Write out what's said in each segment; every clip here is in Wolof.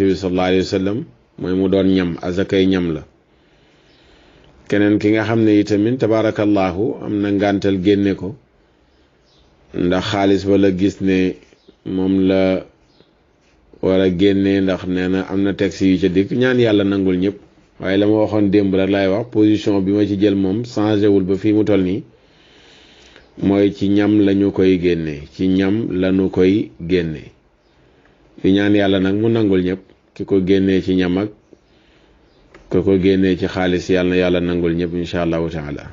bi sallallahu alayhi wa sallam mooy mu doon ñam, azakay ñam la. keneen ki nga xam ne itamit tabarakallahu am na ngàntal génne ko ndax xaalis wala gis ne moom la war a génne, ndax nee na am na texte yu ca dikk, ñaan yàlla nangul ñëpp. waaye la ma waxoon démb rek laay wax, position bi ma ci jël moom changé wul ba fii mu toll nii, mooy ci ñam lañu koy génne, ci ñam lañu koy génne. di ñaan yàlla nag mu nangul ñëpp, ki ko génnee ci ñam ak ki ko génnee ci xaalis, yàlla na yàlla nangul ñëpp insha allahu taala.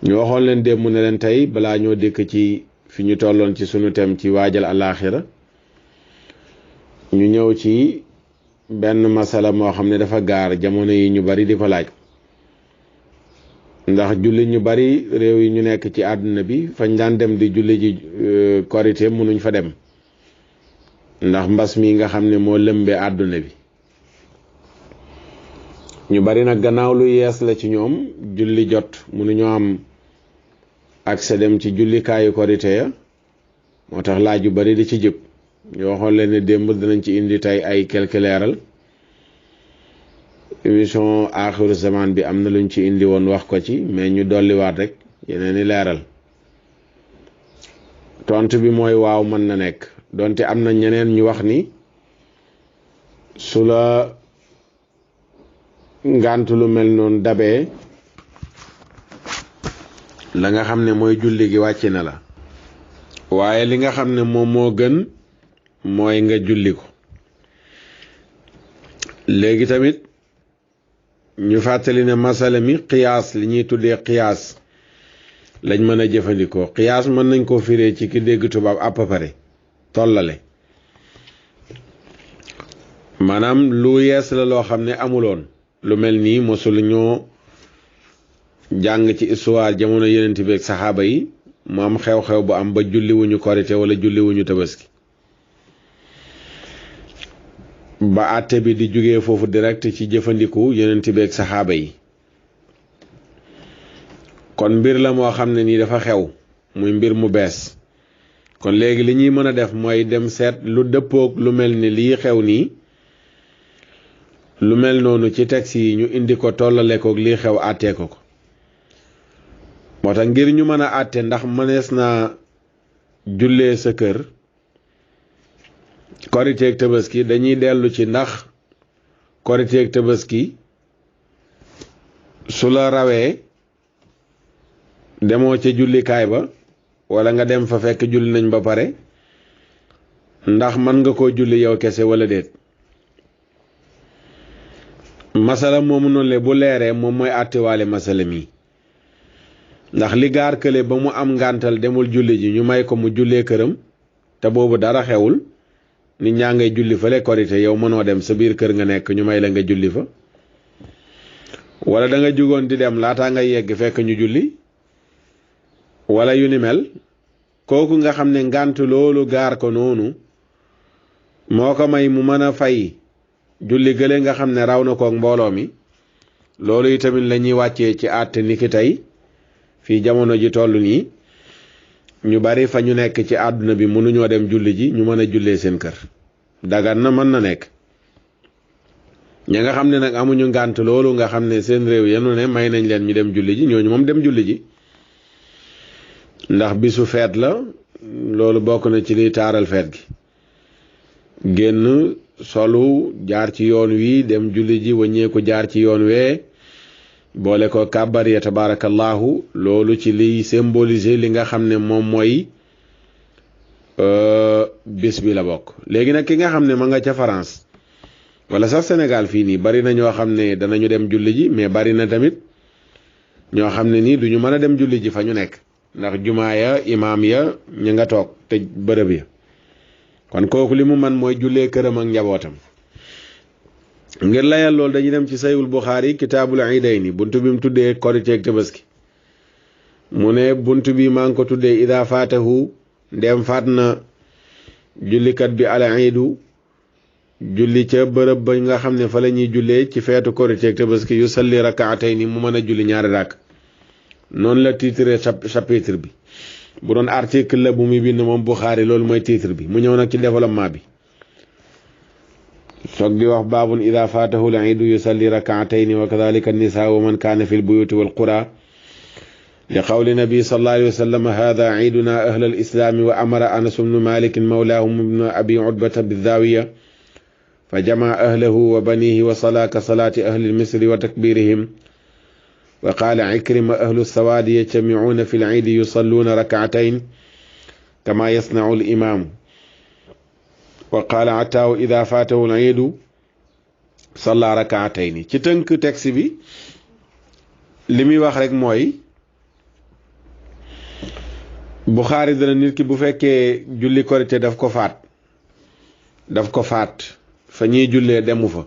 ñu waxoon leen démb ne leen tey balaa ñoo dikk ci fi ñu tolloon ci sunu tem ci waajal alaaxira, ñu ñëw ci benn masala moo xam ne dafa gaar jamono yi ñu bari di ko laaj. ndax julli ñu bari réew yi ñu nekk ci àdduna bi fañ daan dem di julli ji korité mënuñ fa dem ndax mbas mi nga xam ne moo lëmbee àdduna bi. ñu bari nag gannaaw lu yees la ci ñoom, julli jot mënuñoo am accès dem ci jullikaayu korité ya, moo tax laaj yu bari di ci jëpp. ñu waxoon leen ne démb dinañ ci indi tey ay quelque leeral. émission aaxiru zaman bi am na luñ ci indi woon wax ko ci, mais ñu dolliwaat rek yeneen i leeral. tontu bi mooy waaw, mën na nekk, donte am na ñeneen ñu wax ni su la ngànt lu mel noonu dabee, la nga xam ne mooy julli gi wàcc na la. waaye li nga xam ne moom moo gën mooy nga julli ko. léegi tamit ñu fàttali ne masala mi qiyaas, li ñuy tuddee qiyaas lañ mën a jëfandikoo. qiyaas mën nañ koo firee ci ki dégg tubaab à peu près, tollale. maanaam lu yees la loo xam ne amuloon. lu mel nii mosul ñoo jàng ci histoire jamono yenent bi ak saxaaba yi mu am xew-xew bu am ba julliwuñu korite wala julliwuñu tabaski, ba àtte bi di jógee foofu direct ci jëfandiku yenent bi ak saxaaba yi. kon mbir la moo xam ne nii dafa xew, muy mbir mu bees. kon léegi li ñuy mën a def mooy dem seet lu dëppoog lu mel ni lii xew nii, lu mel noonu ci texte yi ñu indi ko tollale koog lii xew àttee ko. moo tax ngir ñu mën a àtte ndax mënees naa jullee sa kër koriteeg tabaski, dañuy dellu ci ndax koriteeg tabaski su la rawee demoo ca jullikaay ba wala nga dem fa fekk julli nañ ba pare, ndax mën nga koo julli yow kese wala déet. masala moomu noonu le bu leeree moom mooy àttewaale masala mi, ndax li gaar kële ba mu am ngàntal demul julli ji ñu may ko mu jullee këram te boobu dara xewul, nit ñaa ngay julli fale korite, yow mënoo dem, sa biir kër nga nekk, ñu may la nga julli fa. wala da nga jugoon di dem laataa nga yegg fekk ñu julli wala yu ni mel. kooku nga xam ne ngànt loolu gaar ko noonu moo ko may mu mën a fay julli gële nga xam ne raw na koog mbooloo mi, loolu itamit la ñuy wàccee ci àtte niki tey fii jamono ji toll nii. ñu bari fa ñu nekk ci àdduna bi mënuñoo dem julli ji, ñu mën a jullee seen kër. dagan na, mën na nekk. ña nga xam ne nag amuñu ngànt loolu nga xam ne seen réew yenu ne may nañ leen ñu dem julli ji, ñooñu moom dem julli ji, ndax bisu feet la. loolu bokk na ci liy taaral feet gi. génn solu jaar ci yoon wi dem julli ji, wàññeeku jaar ci yoon wee, boole ko kàbbar ya tabarakallahu, loolu ci liy symboliser li nga xam ne moom mooy bis bi la bokk. léegi nag ki nga xam ne ma nga ca France wala sax Sénégal fii nii, bari na ñoo xam ne danañu dem julli ji, mais bari na tamit ñoo xam ne nii duñu mën a dem julli ji fa ñu nekk, ndax jumaa ya imaam ya ñu nga toog te bërëb ya. kon kooku li mu man mooy jullee këram ak njabootam. ngir layal loolu dañuy dem ci sayul Buxaari kitaabul iidayni, buntu bi mu tuddee korite ak tabaski. mu ne buntu bi maa ngi ko tuddee ida faatahu, ndem faat na jullikat bi al iidu, julli ca bërëb ba nga xam ne fa la ñuy jullee ci feetu korite ak tabaski, yu salli rakaatayni, mu mën a julli ñaari rakk. noonu la titre chapitre bi. bu doon article la bu muy bind moom Buxaari, loolu mooy titre bi. mu ñëw nag ci développement bi. soog di wax baabun ida faatahu al-iidu yusalli rakaatayni wa kadalika an-nisaa wa man kaana fi al-buyuuti wal-quraa li qawli nabi sallallahu alayhi wa sallam haadha iiduna ahla al-islaami wa amara Anas ibnu Maalik mawlaahum ibnu abi Utbata bi-zaawiya fa jamaa ahlahu wa baniihi wa salaa ka salaati ahli Misri wa takbiirihim wa qaala Ikrima ahlu sawaadi yajtamicuuna fi al-iidi yusalluuna rakaatayn kamaa yasnacu al-imaamu wa qaala Attaa idaa faatahu al-iidu salla rakaatayni. ci tënk texte bi li muy wax rek mooy Buxaari dana nit ki bu fekkee julli korite daf ko faat fa ñuy jullee demu fa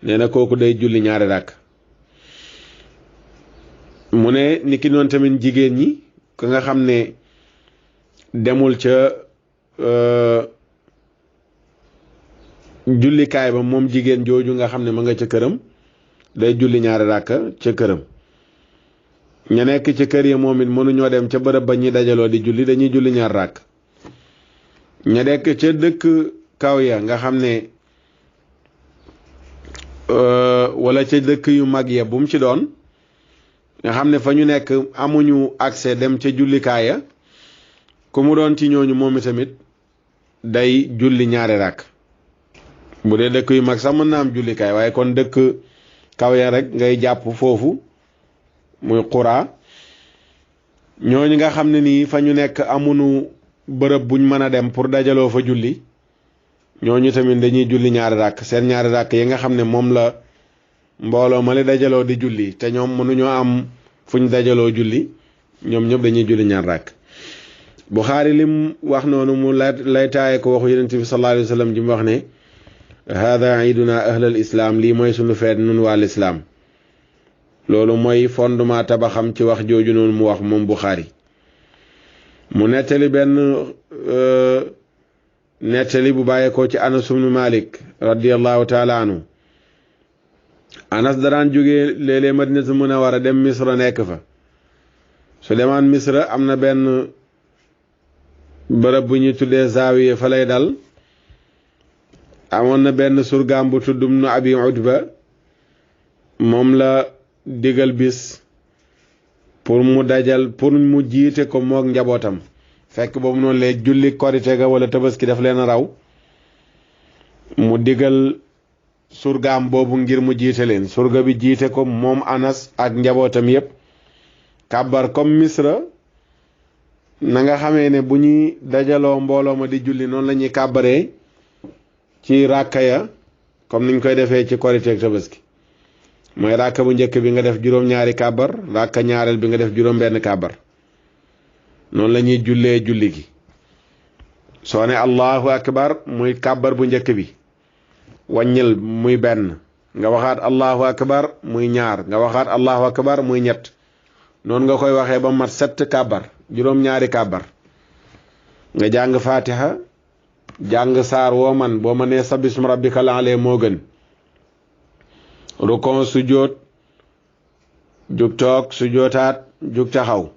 nee na kooku day julli ñaari ràkk. mu ne ni ki noonu tamit jigéen ñi ka nga xam ne demul ca jullikaay ba moom jigéen jooju nga xam ne ma nga ca këram day julli ñaari ràkk ca këram. ña nekk ca kër ya moom it mënuñoo dem ca bërëb ba ñuy dajaloo di julli dañuy julli ñaar ràkk. ña nekk ca dëkk kaw ya nga xam ne wala ca dëkk yu mag ya bu mu ci doon nga xam ne fa ñu nekk amuñu accès dem ca jullikaaya ku mu doon ci ñooñu moom tamit day julli ñaari ràkk. bu dee dëkk yu mag sax mën na am jullikaay waaye kon dëkk kaw ya rek ngay jàpp foofu muy xuraa ñooñu nga xam ne nii fa ñu nekk amuñu bërëb buñ mën a dem pour dajaloo fa julli ñooñu tamit dañuy julli ñaari ràkk seen ñaari ràkk yi nga xam ne moom la mbooloo ma la dajaloo di julli te ñoom mënuñoo am fuñ dajaloo julli ñoom ñëpp dañuy julli ñaari ràkk. Buxaari lim wax noonu mu lay taaye ko waxu Yonent bi sallallahu alayhi wa sallam ji mu wax ne haada iiduna ahlal islaam lii mooy sunu feet nun waa lislaam. loolu mooy fondement tabaxam ci wax jooju noonu mu wax moom Buxaari. mu nettali benn nettali bu bàyyeekoo ci Anas ibnu Malik radiyallahu taala anhu. Anas daraan jógee léeg-léeg Madinatul Munawwara dem Misra nekk fa su demaan Misra am na benn bërëb bu ñuy tuddee zaawiya fa lay dal. amoon na benn surgaam bu tudd ibnu abi Utba moom la digal bis pour mu jiite ko moog njabootam fekk boobu noonu lay julli korite ga wala tabaski daf leen raw mu digal surgaam boobu ngir mu jiite leen surga bi jiite ko moom Anas ak njabootam yépp kàbbar comme Misra na nga xamee ne bu ñuy dajaloo mbooloo ma di julli noonu la ñuy kàbbaree ci ràkka ya comme niñ koy defee ci korite ak tabaski mooy ràkka bu njëkk bi nga def juróom-ñaari kàbbar ràkka ñaareel bi nga def juróom-benn kàbbar noonu la ñuy jullee julli gi soo ne allahu akbar muy kàbbar bu njëkk bi wàññil muy benn nga waxaat allahu akbar muy ñaar nga waxaat allahu akbar muy ñett noonu nga koy waxee ba mat 7 kàbbar juróom-ñaari kàbbar nga jàng fatiha jàng saar woo man boo ma nee sabismu rabbikal a'la moo gën rukon sujjóot jug toog sujjóotaat jug taxaw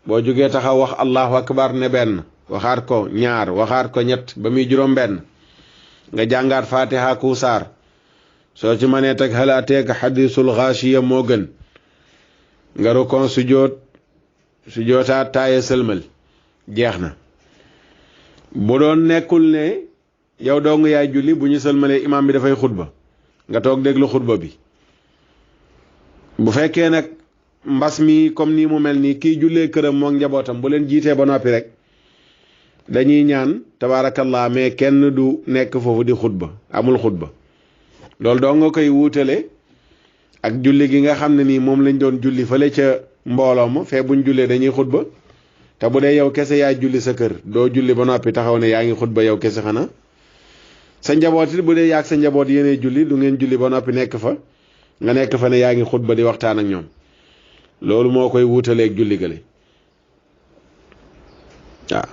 boo jugee taxaw wax allahu akbar ne benn waxaat ko ñaar waxaat ko ñett ba muy juróom benn nga jàngaat fatiha ku saar soo ci mënee teg hal ataaka hadiisul gaashiya moo gën nga rukon sujjóotaat taaye sëlmal jeex na. bu doon nekkul ne yow dong yaay julli bu ñu sëlmalee imaam bi dafay xutba nga toog déglu xutba bi bu fekkee nag mbas mi comme nii mu mel nii kii jullee këram mook njabootam bu leen jiitee ba noppi rek dañuy ñaan tabaarakallah mais kenn du nekk foofu di xutba amul xutba loolu doo nga koy wuutale ak julli gi nga xam ne nii moom lañ doon julli fële ca mbooloo ma fee buñ jullee dañuy xutba te bu dee yow kese yaay julli sa kër doo julli ba noppi taxaw ne yaa ngi xutba yow kese xanaa sa njaboot it bu dee yaag sa njaboot yéenay julli du ngeen julli ba noppi nekk fa nga nekk fa ne yaa ngi xutba di waxtaan ak ñoom loolu moo koy wuutaleeg julli gale waaw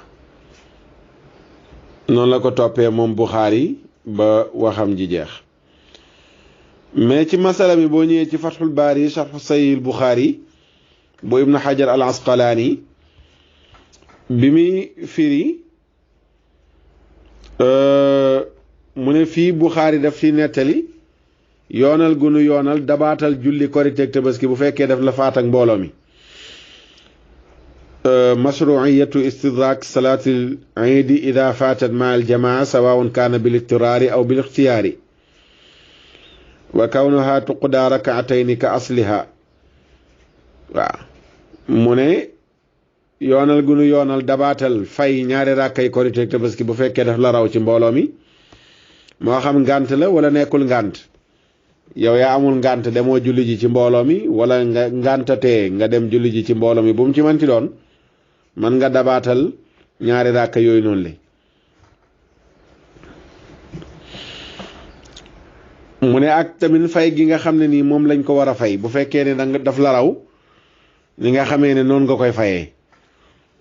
noonu la ko toppee moom Buxaari ba waxam ji jeex mais ci masala mi boo ñëwee ci Fathul Baari sharh Sahih Buxaari bu Ibnu Hajar al Asqalaani bi muy firi mu ne fii Buxaari daf fi nettali yoonal gunu yoonal dabaatal julli korite ak tabaski bu fekkee daf la faat ak mbooloo mi mashruiyatu istidrak salaatil iidi ida faatat ma al jamaa sawaun kaana bil ittiraari aw bil ixtiyaari wa kawnuha tuqdaa rakaatayni ka asliha waaw mu ne yoonal gunu yoonal dabaatal fay ñaari rakkay korite ak tabaski bu fekkee daf la raw ci mbooloo mi moo xam ngànt la wala nekkul ngànt yow yaa amul ngànt demoo julli ji ci mbooloo mi wala nga ngàntatee nga dem julli ji ci mbooloo mi bu mu ci manti doon man nga dabaatal ñaari ràkka yooyu noonu le mu ne ak tamit fay gi nga xam ne nii moom lañ ko war a fay bu fekkee ne danga daf la raw ni nga xamee ne noonu nga koy fayee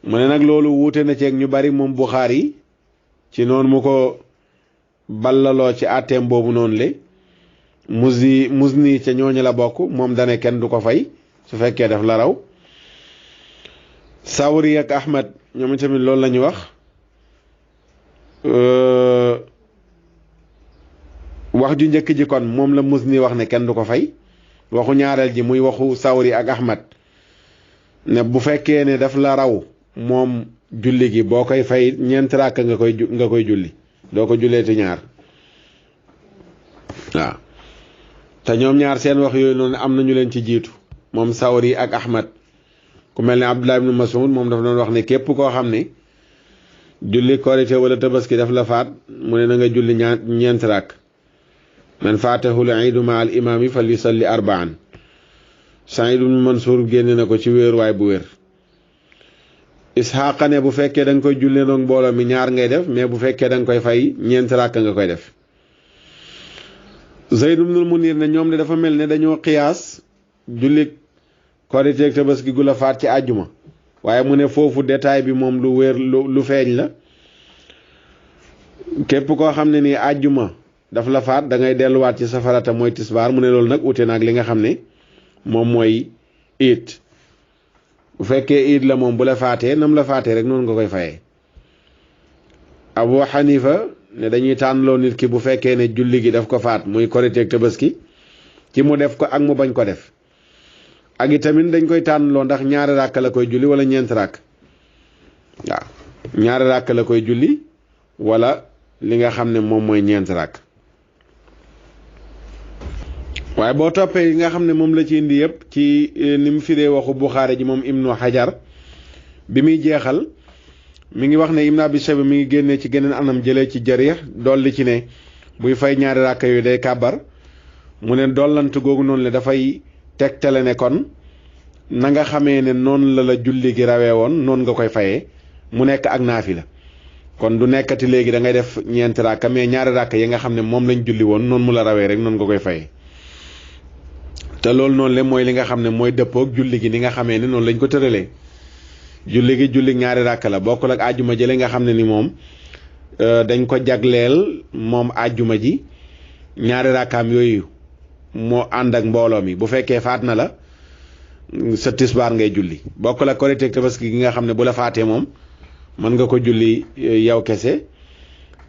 mu ne nag loolu wuute na ceeg ñu bari moom Buxaari ci noonu mu ko ballaloo ci àtteem boobu noonu le Muzni ca ñooñu la bokk moom dane kenn du ko fay su fekkee daf la raw Sawri ak Ahmad ñoom tamit loolu la ñu wax wax ju njëkk ji kon moom la Muzni wax ne kenn du ko fay waxu ñaareel ji muy waxu Sawri ak Ahmad ne bu fekkee ne daf la raw moom julli gi boo koy fay ñeent ràkk nga koy julli doo ko julleeti ñaar waaw te ñoom ñaar seen wax yooyu noonu am nañu leen ci jiitu moom Sawri ak Ahmad ku mel ne Abdullah ibn Mas'ud moom dafa doon wax ne képp koo xam ne julli korite wala tabaski daf la faat mu ne na nga julli ñeent ràkk man faatahul iidu ma al imaami fal yusalli arbaan Saïd ibn Mansour génne na ko ci wéeruwaay bu wér Isxaaqa ne bu fekkee da nga koy jullee noog mbooloo mi ñaar ngay def mais bu fekkee da nga koy fay ñeent ràkk nga koy def Zayd ibnul Munir ne ñoom de dafa mel ne dañoo xiyaas julli korite ak tabaski gu la faat ci àjjuma waaye mu ne foofu détail bi moom lu wér lu feeñ la képp koo xam ne nii àjjuma daf la faat da ngay delluwaat ci safarata mooy tisbaar mu ne loolu nag ute naag li nga xam ne moom mooy iit bu fekkee iit la moom bu la faatee nam la faatee rek noonu nga koy fayee Abu Hanifa ne dañuy tànnloo nit ki bu fekkee ne julli gi daf ko faat muy korite ak tabaski ci mu def ko ak mu bañ ko def ak itamit dañ koy tànnloo ndax ñaari ràkk la koy julli wala ñeent ràkk waaw ñaari ràkk la koy julli wala li nga xam ne moom mooy ñeent ràkk waaye boo toppee yi nga xam ne moom la ci indi yëpp ci ni mu firee waxu Buxaari ji moom Ibnu Hajar bi muy jeexal mi ngi wax ne Ibn Abi Shayba mi ngi génnee ci geneen anam jëlee ci Jarih dolli ci ne buy fay ñaari ràkk yooyu day kàbbar mu ne dollant googu noonu la dafay tegtale ne kon na nga xamee ne noonu la julli gi rawee woon noonu nga koy fayee mu nekk ak naafila kon du nekkati léegi da ngay def ñeenti ràkk mais ñaari ràkk yi nga xam ne moom lañ julli woon noonu mu la rawee rek noonu nga koy fayee te loolu noonu le mooy li nga xam ne mooy dëppoog julli gi ni nga xamee ne noonu lañ ko tëralee julli gi julli ñaari ràkk la bokkul ak àjjuma jële nga xam ne ni moom dañ ko jagleel moom àjjuma ji ñaari ràkkaam yooyu moo ànd ak mbooloo mi bu fekkee faat na la sa tisbaar ngay julli bokkul ak korite ak tabaski gi nga xam ne bu la faatee moom mën nga ko julli yow kese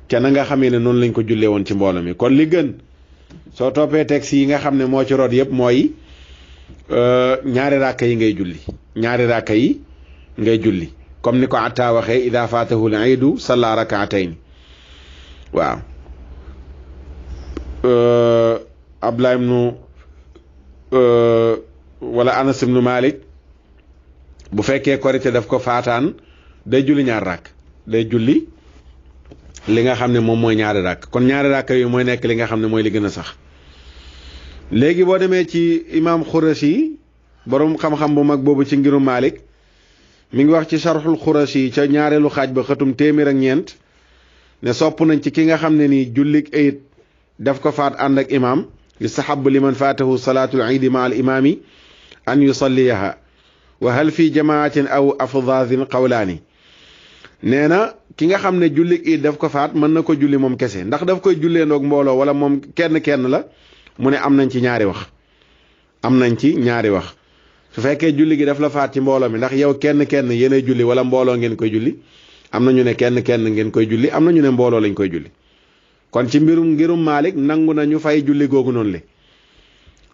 te na nga xamee ne noonu lañ ko jullee woon ci mbooloo mi kon li gën soo toppee texte yi nga xam ne moo ci root yëpp mooy ñaari ràkk yi ngay julli ñaari ràkk yi ngay julli comme ni ko Atta waxee ida faatahu al iidu salla rakaatayni waaw Abdullah ibnu wala Anas ibnu Malik bu fekkee korite daf ko faataan day julli ñaar ràkk day julli li nga xam ne moom mooy ñaari ràkk kon ñaari ràkk yi mooy nekk li nga xam ne mooy li gën a sax léegi boo demee ci imaam Xurashi borom xam-xam bu mag boobu ci ngiru Malik mi ngi wax ci sarxul Xurashi ca ñaareelu xaaj ba xëtum téeméer ak ñeent ne sopp nañ ci ki nga xam ne nii jullik ayit daf ko faat ànd ak imaam yustahabu liman faatahu salaatul iidi ma al imaami an yusalliyaha wa hal fi jamaatin aw afdaadin qawlaani nee na ki nga xam ne jullik iid daf ko faat mën na ko julli moom kese ndax daf koy jullee ndoog mbooloo wala moom kenn la mu ne am nañ ci ñaari wax su fekkee julli gi daf la faat ci mbooloo mi ndax yow kenn yéenay julli wala mbooloo ngeen koy julli am na ñu ne kenn ngeen koy julli am na ñu ne mbooloo lañ koy julli kon ci ngirum Malik nangu nañu fay julli googu noonu le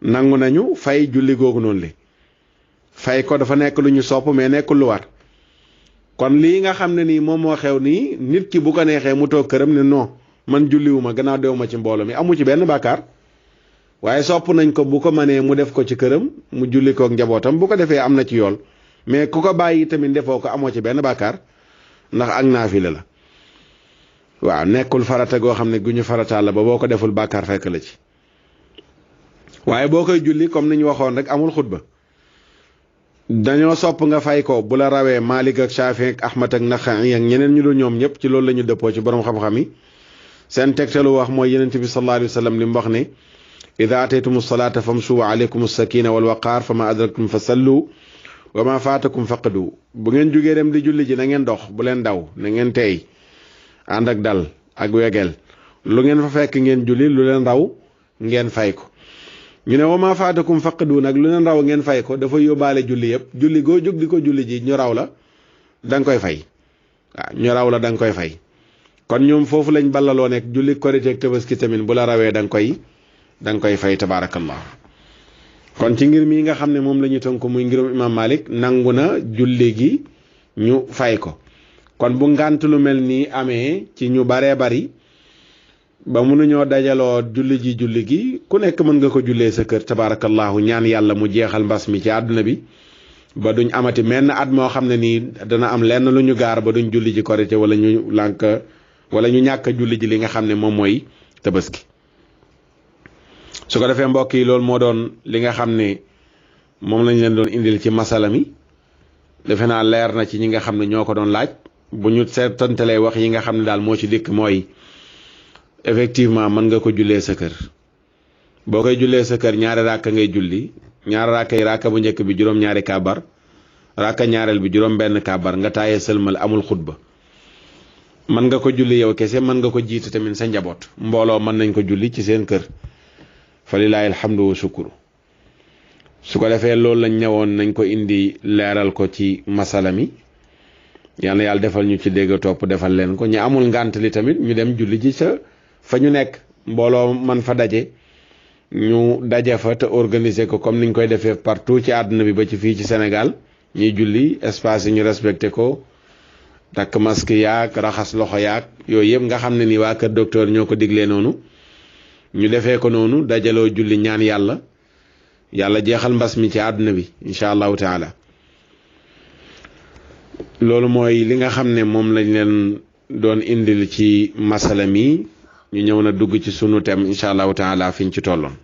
nangu nañu fay julli googu noonu le fay ko dafa nekk lu ñu sopp mais nekkul lu war kon lii nga xam ne nii moom moo xew nii nit ki bu ko neexee mu toog këram ne non man julliwuma gannaaw dew ma ci mbooloo mi amu ci benn bàkkaar waaye sopp nañ ko bu ko mënee mu def ko ci këram mu julli kook njabootam bu ko defee am na ci yool mais ku ko bàyyi tamit defoo ko amoo ci benn bàkkaar ndax ak naafile la waaw nekkul farata goo xam ne gu ñu farataal la ba boo ko deful bàkkaar fekk la ci waaye boo koy julli comme ni ñu waxoon rek amul xutba dañoo sopp nga fay ko bu la rawee Malik ak Shafi ak Ahmad ak Naxa'i ak ñeneen ñu dul ñoom ñëpp ci loolu la ñu dëppoo ci borom xam-xam yi seen tegtalu wax mooy Yonent bi sallallahu alayhi wa sallam li mu wax ne ida ataytumu salaata famshu wa alaykum as-sakina wal waqaar fa ma adraktum fa sallu wa ma faatakum faqdu bu ngeen jugee dem di julli ji na ngeen dox bu leen daw na ngeen teey ànd ak dal ak wegel lu ngeen fa fekk ngeen julli lu leen raw ngeen fay ko ñu ne wa ma faatakum faqdu nag lu leen raw ngeen fay ko dafa yóbbaale julli yëpp julli goo jóg di ko julli ji ñu raw la da nga koy fay waaw ñu raw la da nga koy fay kon ñoom foofu lañ ballaloo nekk julli korite ak tabaski tamit bu la rawee da nga koy fay tabaarakallah kon ci ngir mii nga xam ne moom la ñu tënk muy ngirum imam Malik nangu na julli gi ñu fay ko kon bu ngànt lu mel nii amee ci ñu baree bari ba mënuñoo dajaloo julli gi ku nekk mën nga ko jullee sa kër tabaarakallahu ñaan yàlla mu jeexal mbas mi ci àdduna bi ba duñ amati menn at moo xam ne nii dana am lenn lu ñu gaar ba duñ julli ji korite wala ñu lànk wala ñu ñàkk julli ji li nga xam ne moom mooy tabaski su ko defee mbokk yi loolu moo doon li nga xam ne moom lañ leen doon indil ci masala mi defe naa leer na ci ñi nga xam ne ñoo ko doon laaj bu ñu seetantalee wax yi nga xam ne daal moo ci dikk mooy effectivement mën nga ko jullee sa kër boo koy jullee sa kër ñaari ràkka ngay julli ñaari ràkka yi ràkka bu njëkk bi juróom-ñaari kàbbar ràkka ñaareel bi juróom-benn kàbbar nga taayee sëlmal amul xutba mën nga ko julli yow kese mën nga ko jiite tamit sa njaboot mbooloo mën nañ ko julli ci seen kër fa lillaahi alhamdu wa shukru su ko defee loolu lañ ñëwoon nañ ko indi leeral ko ci masala mi yal na yàlla defal ñu ci dégg topp defal leen ko ñu amul ngànt li tamit ñu dem julli ji sa fa ñu nekk mbooloo man fa daje ñu daje fa te organiser ko comme niñ koy defee partout ci àdduna bi ba ci fii ci Sénégal ñuy julli espace yi ñu respecté ko takk masque yaag raxas loxo yaag yooyu yëpp nga xam ne ni waa kër docteur ñoo ko diglee noonu ñu defee ko noonu dajaloo julli ñaan yàlla jeexal mbas mi ci àdduna bi incha allahu taala loolu mooy li nga xam ne moom lañ leen doon indil ci masala mi ñu ñëw na dugg ci sunu thème incha allahu taala fiñ ci tolloon